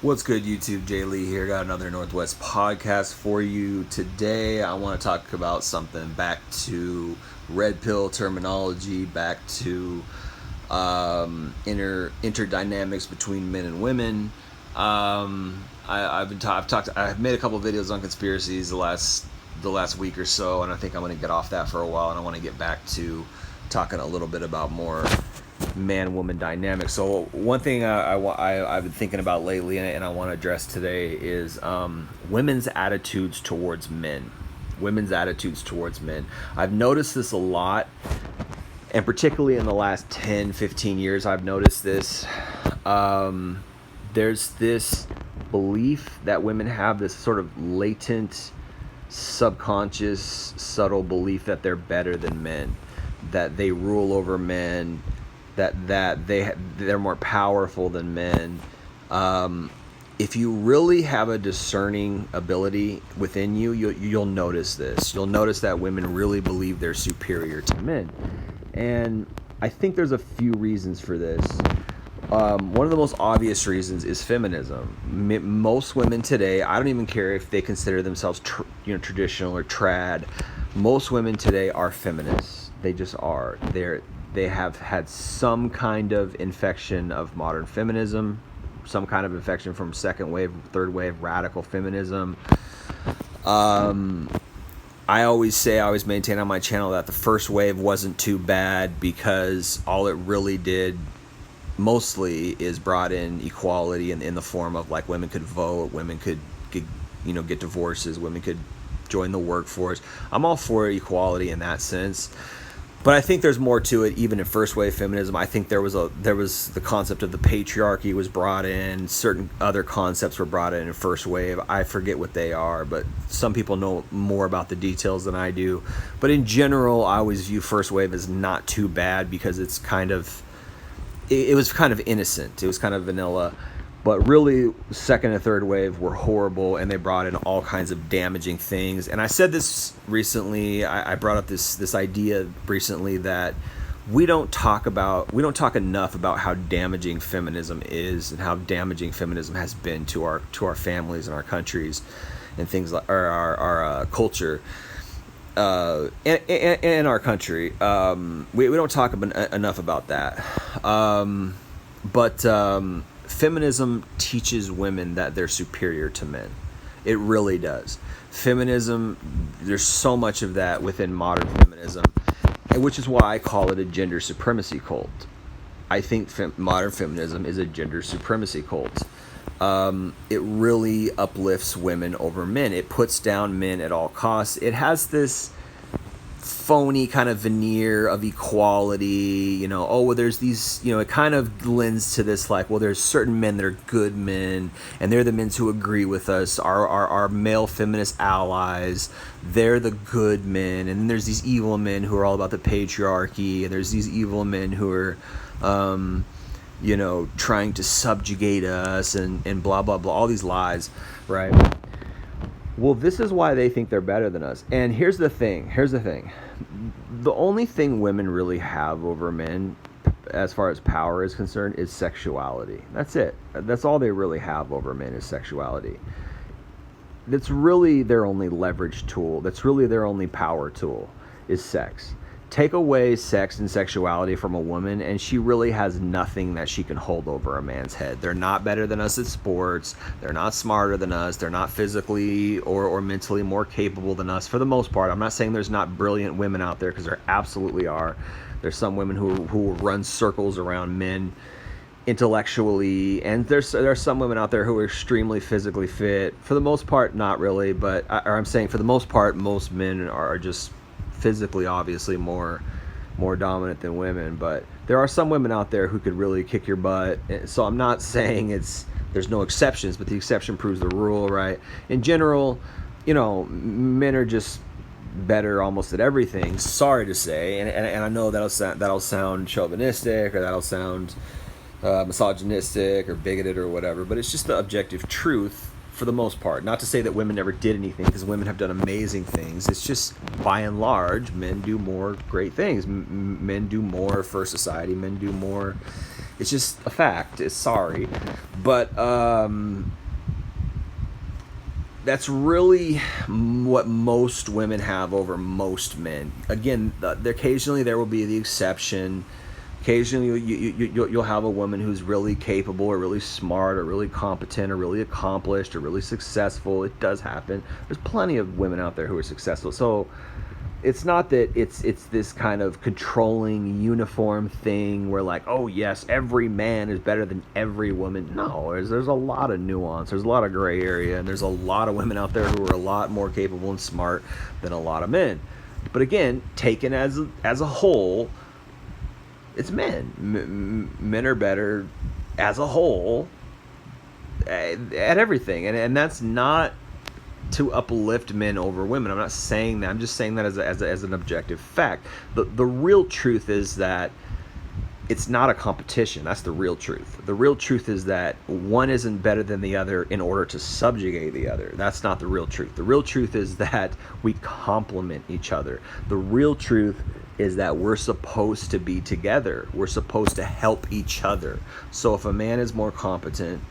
What's good, YouTube? Jay Lee here. Got another Northwest podcast for you today. I want to talk about something back to red pill terminology, back to interdynamics between men and women. I've made a couple of videos on conspiracies the last week or so, and I think I'm going to get off that for a while, and I want to get back to talking a little bit about more man-woman dynamic. So one thing I've been thinking about lately, and I want to address today, is women's attitudes towards men. Women's attitudes towards men. I've noticed this a lot, and particularly in the last 10, 15 years, I've noticed this. There's this belief that women have, this sort of latent, subconscious, subtle belief that they're better than men, that they rule over men, that they're more powerful than men. If you really have a discerning ability within you, you'll notice this. You'll notice that women really believe they're superior to men, and I think there's a few reasons for this. One of the most obvious reasons is feminism. Most women today, I don't even care if they consider themselves traditional or trad. Most women today are feminists. They just are. They have had some kind of infection of modern feminism, some kind of infection from second wave, third wave radical feminism. I always maintain on my channel that the first wave wasn't too bad, because all it really did mostly is brought in equality in the form of, like, women could vote, women could get divorces, women could join the workforce. I'm all for equality in that sense. But I think there's more to it. Even in first wave feminism, I think there was the concept of the patriarchy was brought in. Certain other concepts were brought in first wave. I forget what they are, but some people know more about the details than I do. But in general, I always view first wave as not too bad, because it was kind of innocent. It was kind of vanilla. But really, second and third wave were horrible, and they brought in all kinds of damaging things. And I said this recently. I brought up this idea recently that we don't talk enough about how damaging feminism is, and how damaging feminism has been to our families and our countries, and things like our culture. And our country. We don't talk enough about that. But feminism teaches women that they're superior to men. It really does. Feminism, there's so much of that within modern feminism, which is why I call it a gender supremacy cult. I think modern feminism is a gender supremacy cult. It really uplifts women over men. It puts down men at all costs. It has this phony kind of veneer of equality, there's these, it kind of lends to this, like, well, there's certain men that are good men, and they're the men who agree with us, our male feminist allies, they're the good men, and then there's these evil men who are all about the patriarchy, and there's these evil men who are trying to subjugate us, and blah blah blah, all these lies, right? Well, this is why they think they're better than us. And here's the thing. The only thing women really have over men, as far as power is concerned, is sexuality. That's it. That's all they really have over men, is sexuality. That's really their only leverage tool. That's really their only power tool, is sex. Take away sex and sexuality from a woman, and she really has nothing that she can hold over a man's head. They're not better than us at sports. They're not smarter than us. They're not physically or mentally more capable than us, for the most part. I'm not saying there's not brilliant women out there, because there absolutely are. There's some women who run circles around men intellectually, and there's some women out there who are extremely physically fit. For the most part, not really, but I'm saying for the most part, most men are just physically, obviously, more dominant than women. But there are some women out there who could really kick your butt. So I'm not saying there's no exceptions, but the exception proves the rule, right? In general, men are just better almost at everything. Sorry to say, and I know that'll sound chauvinistic, or that'll sound misogynistic or bigoted or whatever, but it's just the objective truth. For the most part, not to say that women never did anything, because women have done amazing things. It's just, by and large, men do more great things. Men do more for society. Men do more It's just a fact. It's sorry, but that's really what most women have over most men. Again, occasionally there will be the exception. Occasionally you'll have a woman who's really capable or really smart or really competent or really accomplished or really successful. It does happen. There's plenty of women out there who are successful. So it's not that it's this kind of controlling uniform thing where like, oh yes, every man is better than every woman. No, there's a lot of nuance, there's a lot of gray area, and there's a lot of women out there who are a lot more capable and smart than a lot of men. But again, taken as a whole, it's men. Men are better as a whole at everything, and that's not to uplift men over women. I'm not saying that. I'm just saying that as an objective fact. The real truth is that it's not a competition. That's the real truth. The real truth is that one isn't better than the other in order to subjugate the other. That's not the real truth. The real truth is that we complement each other. The real truth is that we're supposed to be together. We're supposed to help each other. So if a man is more competent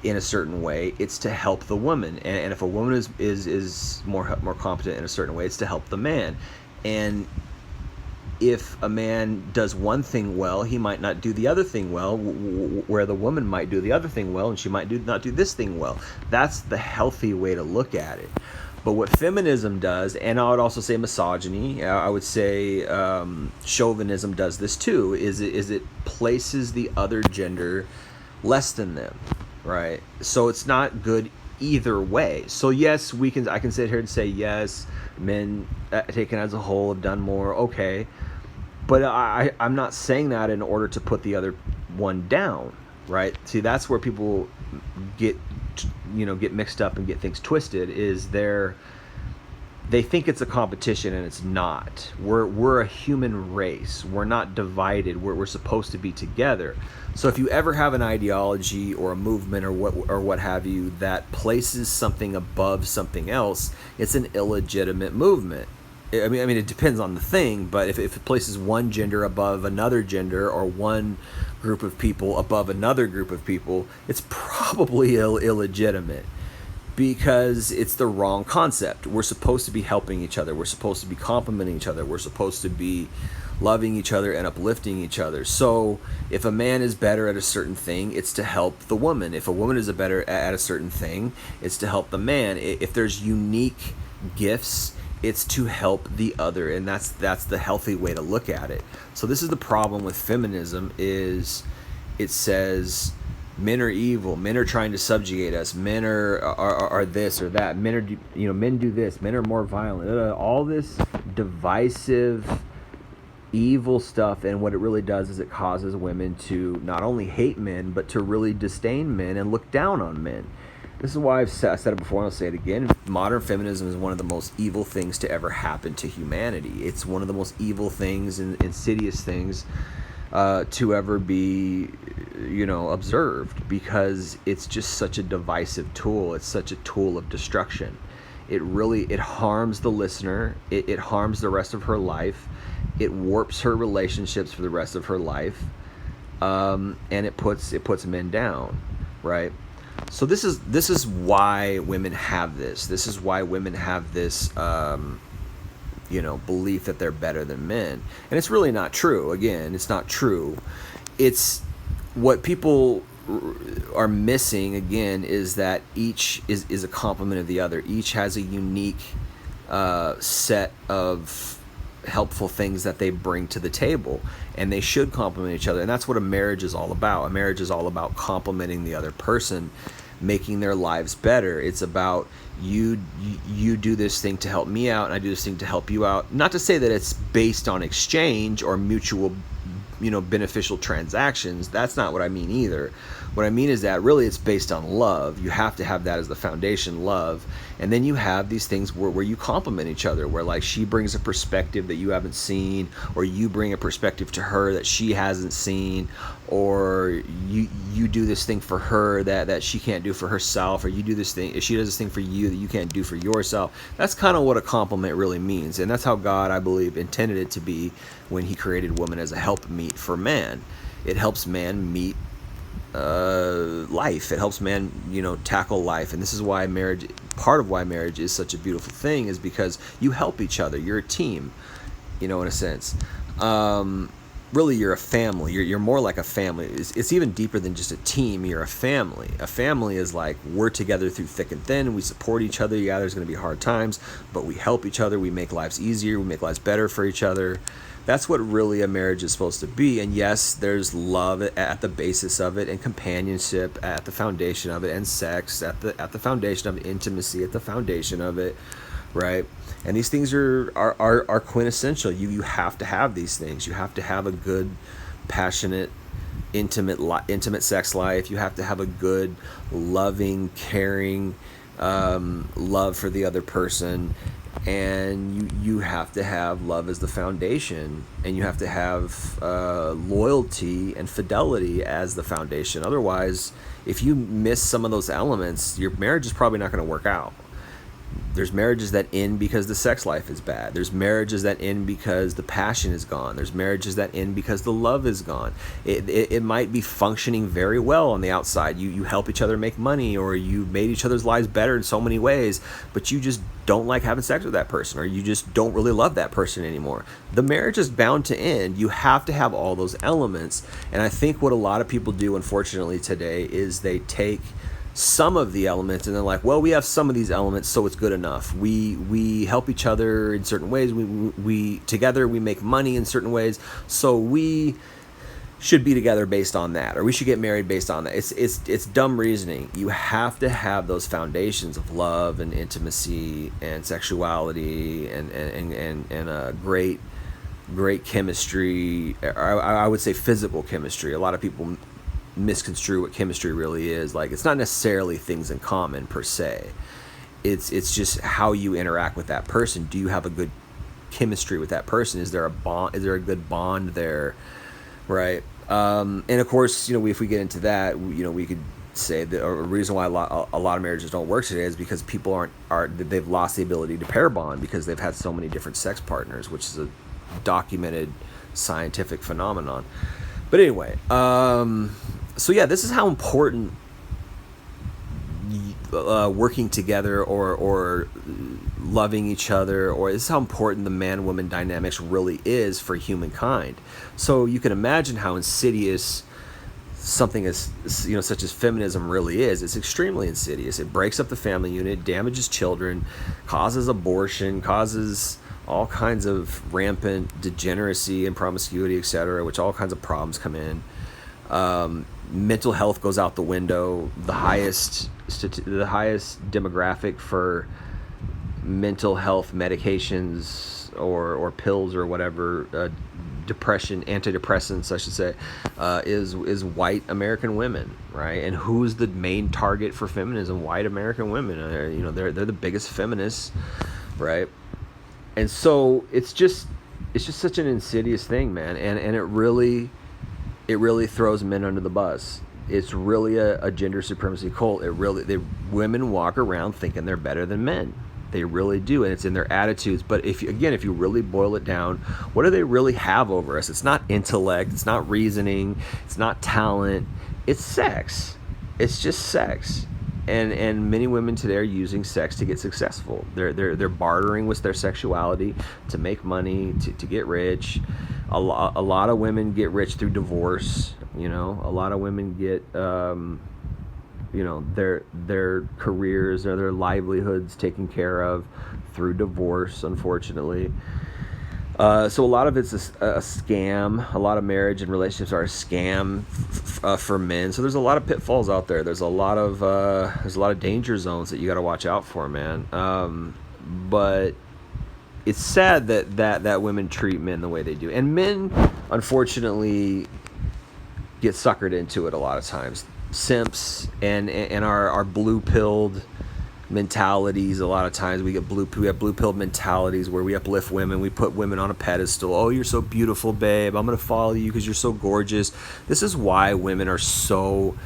in a certain way, it's to help the woman, and if a woman is more competent in a certain way, it's to help the man. And if a man does one thing well, he might not do the other thing well, where the woman might do the other thing well, and she might not do this thing well. That's the healthy way to look at it. But what feminism does, and I would also say misogyny, I would say chauvinism does this too, is it places the other gender less than them. Right, so it's not good either way. So yes, I can sit here and say yes, men taken as a whole have done more. Okay, but I'm not saying that in order to put the other one down. Right? See, that's where people get mixed up and get things twisted. Is they think it's a competition, and it's not. We're a human race. We're not divided. We're supposed to be together. So if you ever have an ideology or a movement or what have you that places something above something else, it's an illegitimate movement. I mean, it depends on the thing, but if it places one gender above another gender or one group of people above another group of people, it's probably illegitimate. Because it's the wrong concept. We're supposed to be helping each other. We're supposed to be complimenting each other. We're supposed to be loving each other and uplifting each other. So if a man is better at a certain thing, it's to help the woman. If a woman is better at a certain thing, it's to help the man. If there's unique gifts, it's to help the other, and that's the healthy way to look at it. So this is the problem with feminism, is it says men are evil, men are trying to subjugate us, men are this or that, men do this, men are more violent, all this divisive evil stuff. And what it really does is it causes women to not only hate men, but to really disdain men and look down on men. This is why I said it before, and I'll say it again. Modern feminism is one of the most evil things to ever happen to humanity. It's one of the most evil things and insidious things to ever be observed, because it's just such a divisive tool. It's such a tool of destruction. It harms the listener. It harms the rest of her life. It warps her relationships for the rest of her life, and it puts men down, right? So this is why women have this. This is why women have this belief that they're better than men. And it's really not true. Again, it's not true. It's what people are missing, again, is that each is a complement of the other. Each has a unique set of helpful things that they bring to the table, and they should complement each other. And that's what a marriage is all about. A marriage is all about complementing the other person, making their lives better. It's about you do this thing to help me out, and I do this thing to help you out. Not to say that it's based on exchange or mutual beneficial transactions. That's not what I mean either. What I mean is that really it's based on love. You have to have that as the foundation, love. And then you have these things where you complement each other, where like she brings a perspective that you haven't seen, or you bring a perspective to her that she hasn't seen, or you do this thing for her that she can't do for herself, or she does this thing for you that you can't do for yourself. That's kind of what a compliment really means. And that's how God, I believe, intended it to be when he created woman as a helpmeet for man. It helps man meet life. It helps man, tackle life. And this is why marriage, part of why marriage is such a beautiful thing, is because you help each other. You're a team, in a sense. Really, you're a family. You're more like a family. It's even deeper than just a team. You're a family. A family is like, we're together through thick and thin. We support each other. Yeah, there's going to be hard times, but we help each other. We make lives easier. We make lives better for each other. That's what really a marriage is supposed to be. And yes, there's love at the basis of it, and companionship at the foundation of it, and sex at the foundation of it, intimacy at the foundation of it, right? And these things are quintessential. You have to have these things. You have to have a good, passionate, intimate sex life. You have to have a good, loving, caring love for the other person. And you have to have love as the foundation, and you have to have loyalty and fidelity as the foundation. Otherwise, if you miss some of those elements, your marriage is probably not going to work out. There's marriages that end because the sex life is bad. There's marriages that end because the passion is gone. There's marriages that end because the love is gone. It might be functioning very well on the outside. You help each other make money, or you made each other's lives better in so many ways, but you just don't like having sex with that person, or you just don't really love that person anymore. The marriage is bound to end. You have to have all those elements. And I think what a lot of people do, unfortunately, today is they take some of the elements and they're like, well, we have some of these elements, so it's good enough. We help each other in certain ways. We together we make money in certain ways, so we should be together based on that, or we should get married based on that. It's dumb reasoning. You have to have those foundations of love and intimacy and sexuality and great chemistry. I would say physical chemistry. A lot of people misconstrue what chemistry really is. Like, it's not necessarily things in common per se. It's just how you interact with that person. Do you have a good chemistry with that person? Is there a bond? Is there a good bond there? Right. And of course, if we get into that, we could say that a reason why a lot of marriages don't work today is because people they've lost the ability to pair bond because they've had so many different sex partners, which is a documented scientific phenomenon. But anyway, so yeah, this is how important working together or loving each other, or this is how important the man-woman dynamics really is for humankind. So you can imagine how insidious something as such as feminism really is. It's extremely insidious. It breaks up the family unit, damages children, causes abortion, causes all kinds of rampant degeneracy and promiscuity, etc., which all kinds of problems come in. Mental health goes out the window. The highest demographic for mental health medications or pills or whatever, depression, antidepressants, I should say, is white American women, right? And who's the main target for feminism? White American women. They're the biggest feminists, right? And so it's just such an insidious thing, man. And it really throws men under the bus. It's really a gender supremacy cult. Women walk around thinking they're better than men. They really do, and it's in their attitudes. But if you really boil it down, what do they really have over us? It's not intellect, it's not reasoning, it's not talent, it's sex. It's just sex. And many women today are using sex to get successful. They're bartering with their sexuality to make money, to get rich. A lot of women get rich through divorce. A lot of women get their careers or their livelihoods taken care of through divorce, unfortunately. So a lot of it's a scam. A lot of marriage and relationships are a scam for men. So there's a lot of pitfalls out there. There's a lot of danger zones that you got to watch out for, man. But it's sad that women treat men the way they do, and men, unfortunately, get suckered into it a lot of times. Simps and our blue-pilled mentalities. A lot of times we have blue-pilled mentalities where we uplift women, we put women on a pedestal. Oh, you're so beautiful, babe, I'm gonna follow you because you're so gorgeous. This is why women are so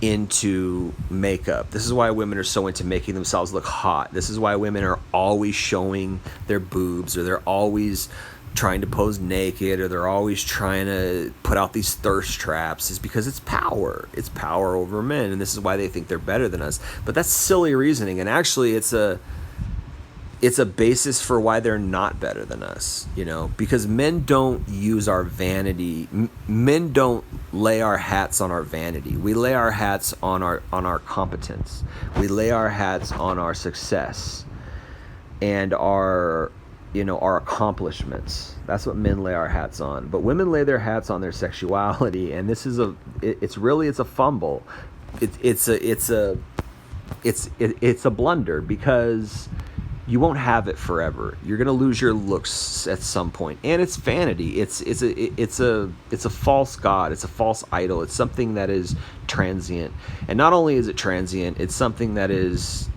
into makeup. This is why women are so into making themselves look hot. This is why women are always showing their boobs, or they're always trying to pose naked, or they're always trying to put out these thirst traps, is because it's power. It's power over men, and this is why they think they're better than us. But that's silly reasoning, and actually it's a basis for why they're not better than us, because men don't use our vanity. Men don't lay our hats on our vanity. We lay our hats on our competence. We lay our hats on our success and our accomplishments. That's what men lay our hats on. But women lay their hats on their sexuality, and this is it's a fumble. It's a blunder, because you won't have it forever. You're gonna lose your looks at some point, and it's vanity. It's a false god. It's a false idol. It's something that is transient, and not only is it transient, it's something that is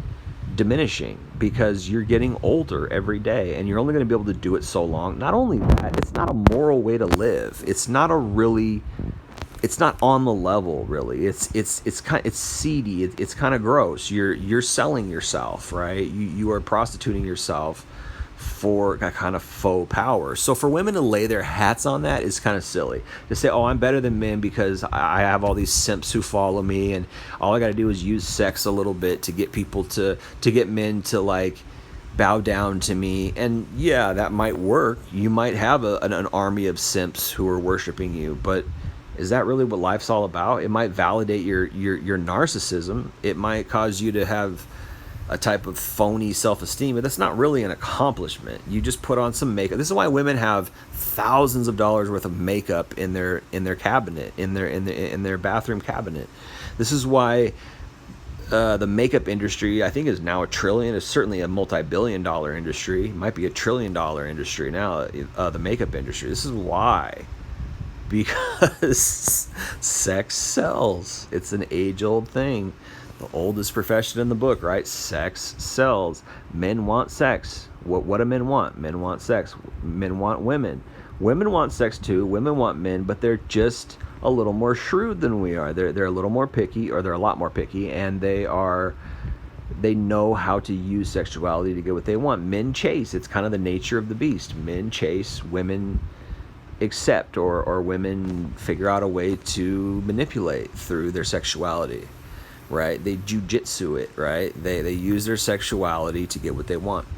diminishing, because you're getting older every day, and you're only going to be able to do it so long. Not only that, it's not a moral way to live. It's not on the level, really. It's seedy. It's kind of gross. You're selling yourself, right? You are prostituting yourself for a kind of faux power. So for women to lay their hats on that is kind of silly. To say, oh, I'm better than men because I have all these simps who follow me, and all I got to do is use sex a little bit to get people to get men to like bow down to me. And yeah, that might work. You might have an army of simps who are worshiping you, but is that really what life's all about? It might validate your narcissism. It might cause you to have a type of phony self-esteem, but that's not really an accomplishment. You just put on some makeup. This is why women have thousands of dollars worth of makeup in their cabinet, in their bathroom cabinet. This is why the makeup industry, I think, is now $1 trillion. It's certainly a multi-billion-dollar industry. It might be $1 trillion industry now. The makeup industry. This is why. Because sex sells. It's an age-old thing. The oldest profession in the book, right? Sex sells. Men want sex. What do men want? Men want sex. Men want women. Women want sex too. Women want men, but they're just a little more shrewd than we are. They're a little more picky, or they're a lot more picky, and they know how to use sexuality to get what they want. Men chase. It's kind of the nature of the beast. Men chase. Women accept, or women figure out a way to manipulate through their sexuality. Right? They jujitsu it, right? They use their sexuality to get what they want.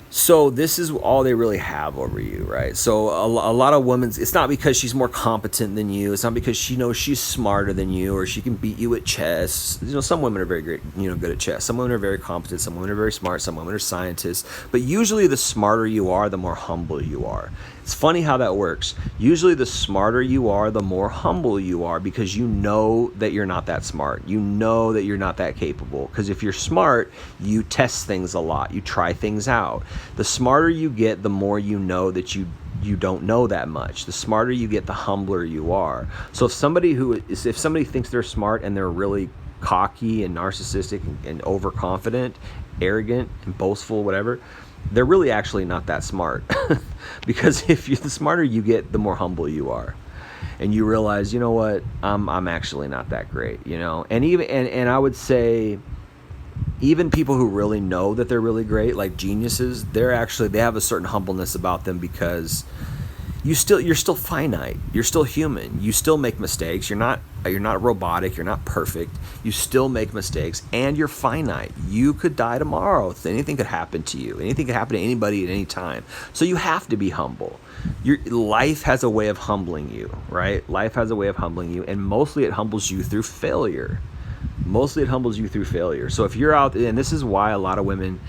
So this is all they really have over you, right? So a lot of women, it's not because she's more competent than you. It's not because she knows she's smarter than you, or she can beat you at chess. Some women are very great, good at chess. Some women are very competent. Some women are very smart. Some women are scientists. But usually the smarter you are, the more humble you are. It's funny how that works. Usually the smarter you are, the more humble you are, because you know that you're not that smart. You know that you're not that capable. Because if you're smart, you test things a lot. You try things out. The smarter you get, the more you know that you don't know that much. The smarter you get, the humbler you are. So if somebody thinks they're smart and they're really cocky and narcissistic and overconfident, arrogant and boastful, whatever, they're really actually not that smart. Because the smarter you get, the more humble you are. And you realize, you know what, I'm actually not that great, And even and I would say, even people who really know that they're really great, like geniuses, they have a certain humbleness about them, because you're still finite. You're still human. You still make mistakes. You're not robotic. You're not perfect. You still make mistakes, and you're finite. You could die tomorrow. Anything could happen to you. Anything could happen to anybody at any time. So you have to be humble. Life has a way of humbling you, right? Life has a way of humbling you, and mostly it humbles you through failure. So if you're out, and this is why a lot of women,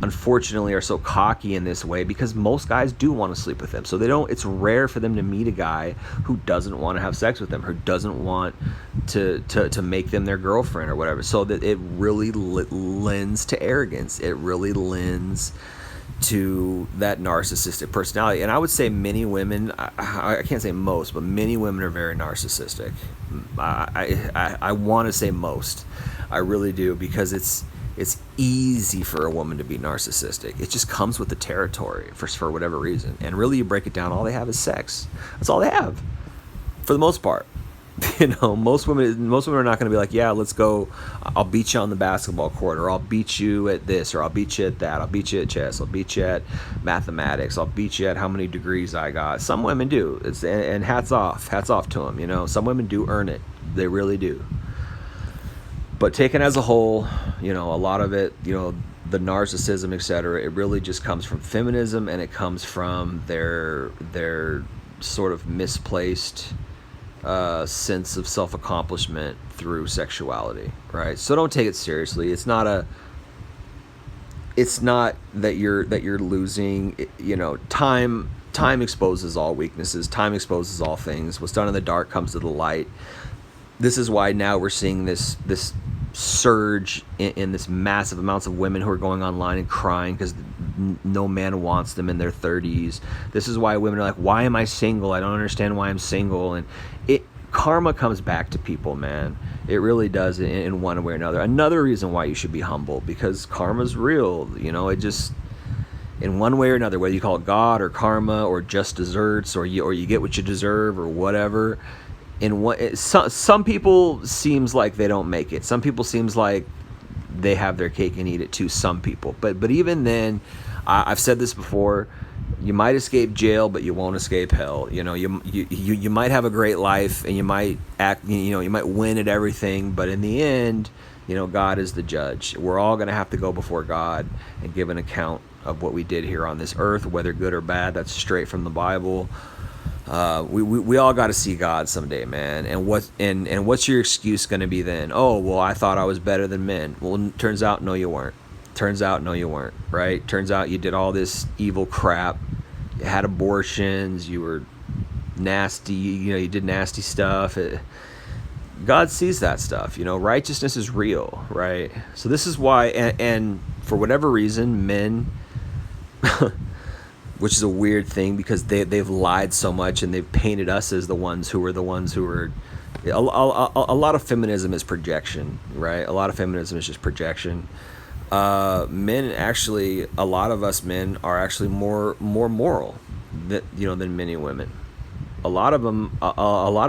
unfortunately, are so cocky in this way, because most guys do want to sleep with them. So it's rare for them to meet a guy who doesn't want to have sex with them, who doesn't want to make them their girlfriend or whatever. So that it really lends to arrogance. It really lends to that narcissistic personality. And I would say many women, I can't say most, but many women are very narcissistic. I want to say most. I really do, because it's easy for a woman to be narcissistic. It just comes with the territory for whatever reason. And really, you break it down, all they have is sex. That's all they have, for the most part. Most women are not going to be like, yeah, let's go. I'll beat you on the basketball court, or I'll beat you at this, or I'll beat you at that. I'll beat you at chess. I'll beat you at mathematics. I'll beat you at how many degrees I got. Some women do. And hats off to them. Some women do earn it. They really do. But taken as a whole, a lot of it, the narcissism, etc. It really just comes from feminism, and it comes from their sort of misplaced sense of self-accomplishment through sexuality, right? So don't take it seriously. It's not that you're losing. Time exposes all weaknesses. Time exposes all things. What's done in the dark comes to the light. This is why now we're seeing this surge in this massive amounts of women who are going online and crying because no man wants them in their 30s. This is why women are like, why am I single? I don't understand why I'm single. And karma comes back to people, man. It really does, in one way or another. Another reason why you should be humble, because karma's real. It just, in one way or another, whether you call it God or karma or just desserts, or you get what you deserve or whatever. Some people seems like they don't make it. Some people seems like they have their cake and eat it too. Some people, but even then, I've said this before. You might escape jail, but you won't escape hell. You might have a great life, and you might act. You might win at everything, but in the end, God is the judge. We're all going to have to go before God and give an account of what we did here on this earth, whether good or bad. That's straight from the Bible. We all got to see God someday, man. And what's your excuse going to be then? Oh, well, I thought I was better than men. Well, turns out, no, you weren't. Right? Turns out you did all this evil crap. You had abortions. You were nasty. You did nasty stuff. God sees that stuff. Righteousness is real, right? So this is why, and for whatever reason, men. Which is a weird thing, because they've lied so much, and they've painted us as the ones who are a lot of feminism is projection, right? A lot of feminism is just projection. Men actually, a lot of us men are actually more moral than many women. A lot of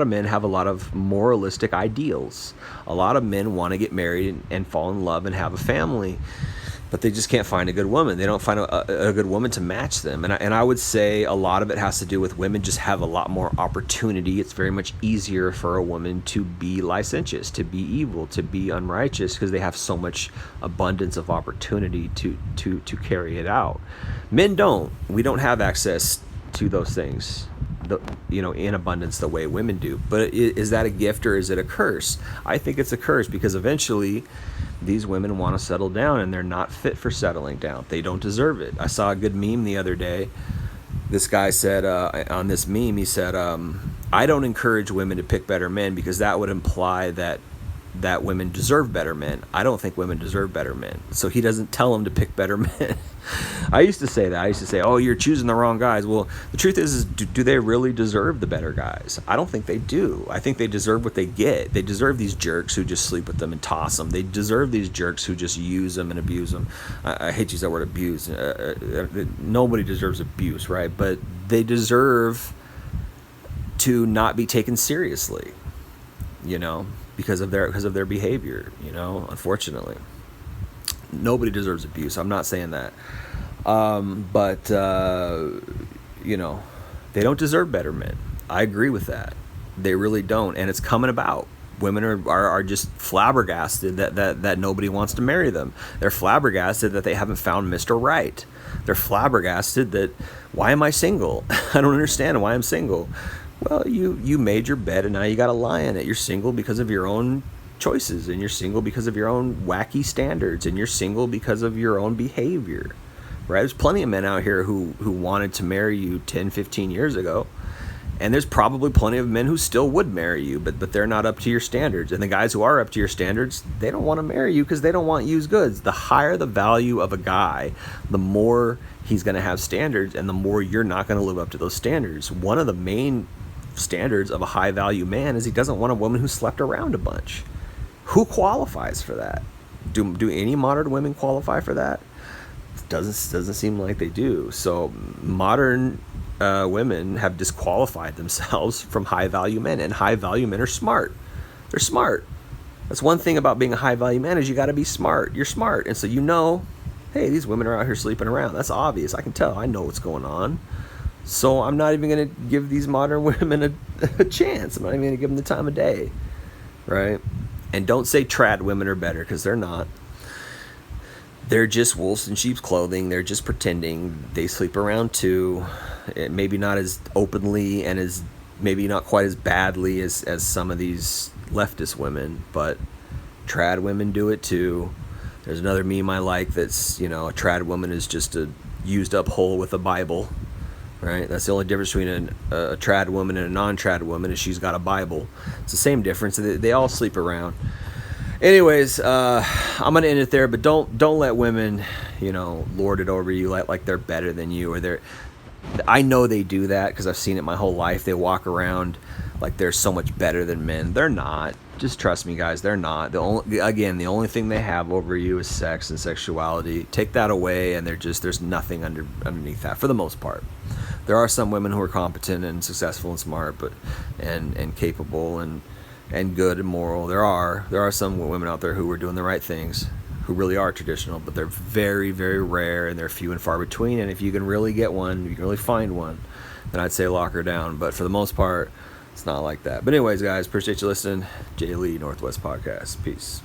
men have a lot of moralistic ideals. A lot of men want to get married and fall in love and have a family, but they just can't find a good woman. They don't find a good woman to match them. And I would say a lot of it has to do with women just have a lot more opportunity. It's very much easier for a woman to be licentious, to be evil, to be unrighteous, because they have so much abundance of opportunity to carry it out. Men don't. We don't have access to those things, in abundance the way women do. But is that a gift or is it a curse? I think it's a curse, because eventually these women want to settle down, and they're not fit for settling down. They don't deserve it. I saw a good meme the other day. This guy said, on this meme, he said, I don't encourage women to pick better men, because that would imply that women deserve better men. I don't think women deserve better men. So he doesn't tell them to pick better men. I used to say that. I used to say, oh, you're choosing the wrong guys. Well, the truth is do they really deserve the better guys? I don't think they do. I think they deserve what they get. They deserve these jerks who just sleep with them and toss them. They deserve these jerks who just use them and abuse them. I hate to use that word, abuse. Nobody deserves abuse, right? But they deserve to not be taken seriously, because of their behavior, unfortunately. Nobody deserves abuse. I'm not saying that. But they don't deserve better men. I agree with that. They really don't. And it's coming about. Women are just flabbergasted that nobody wants to marry them. They're flabbergasted that they haven't found Mr. Right. They're flabbergasted that, why am I single? I don't understand why I'm single. Well, you made your bed, and now you got to lie in it. You're single because of your own choices, and you're single because of your own wacky standards, and you're single because of your own behavior, right? There's plenty of men out here who wanted to marry you 10, 15 years ago, and there's probably plenty of men who still would marry you, but they're not up to your standards. And the guys who are up to your standards, they don't want to marry you because they don't want used goods. The higher the value of a guy, the more he's going to have standards, and the more you're not going to live up to those standards. One of the main standards of a high value man is he doesn't want a woman who slept around a bunch. Who qualifies for that? Do any modern women qualify for that? Doesn't seem like they do. So modern women have disqualified themselves from high value men, and high value men are smart. They're smart. That's one thing about being a high value man is you got to be smart. You're smart, and so hey, these women are out here sleeping around. That's obvious. I can tell. I know what's going on. So I'm not even going to give these modern women a chance. I'm not even going to give them the time of day, right? And don't say trad women are better, because they're not. They're just wolves in sheep's clothing. They're just pretending. They sleep around too. Maybe not as openly and as maybe not quite as badly as some of these leftist women, but trad women do it too. There's another meme I like that's, a trad woman is just a used up hole with a Bible, right? That's the only difference between a trad woman and a non-trad woman is she's got a Bible. It's the same difference. They all sleep around. Anyways, I'm gonna end it there, but don't let women, lord it over you like they're better than you, or I know they do that because I've seen it my whole life. They walk around like they're so much better than men. They're not. Just trust me, guys. They're not. The only thing they have over you is sex and sexuality. Take that away, and there's nothing underneath that for the most part. There are some women who are competent and successful and smart, and capable and good and moral. There are some women out there who are doing the right things, who really are traditional, but they're very, very rare, and they're few and far between. And if you can really get one, you can really find one, then I'd say lock her down. But for the most part, it's not like that. But anyways, guys, appreciate you listening. Jay Lee, Northwest Podcast. Peace.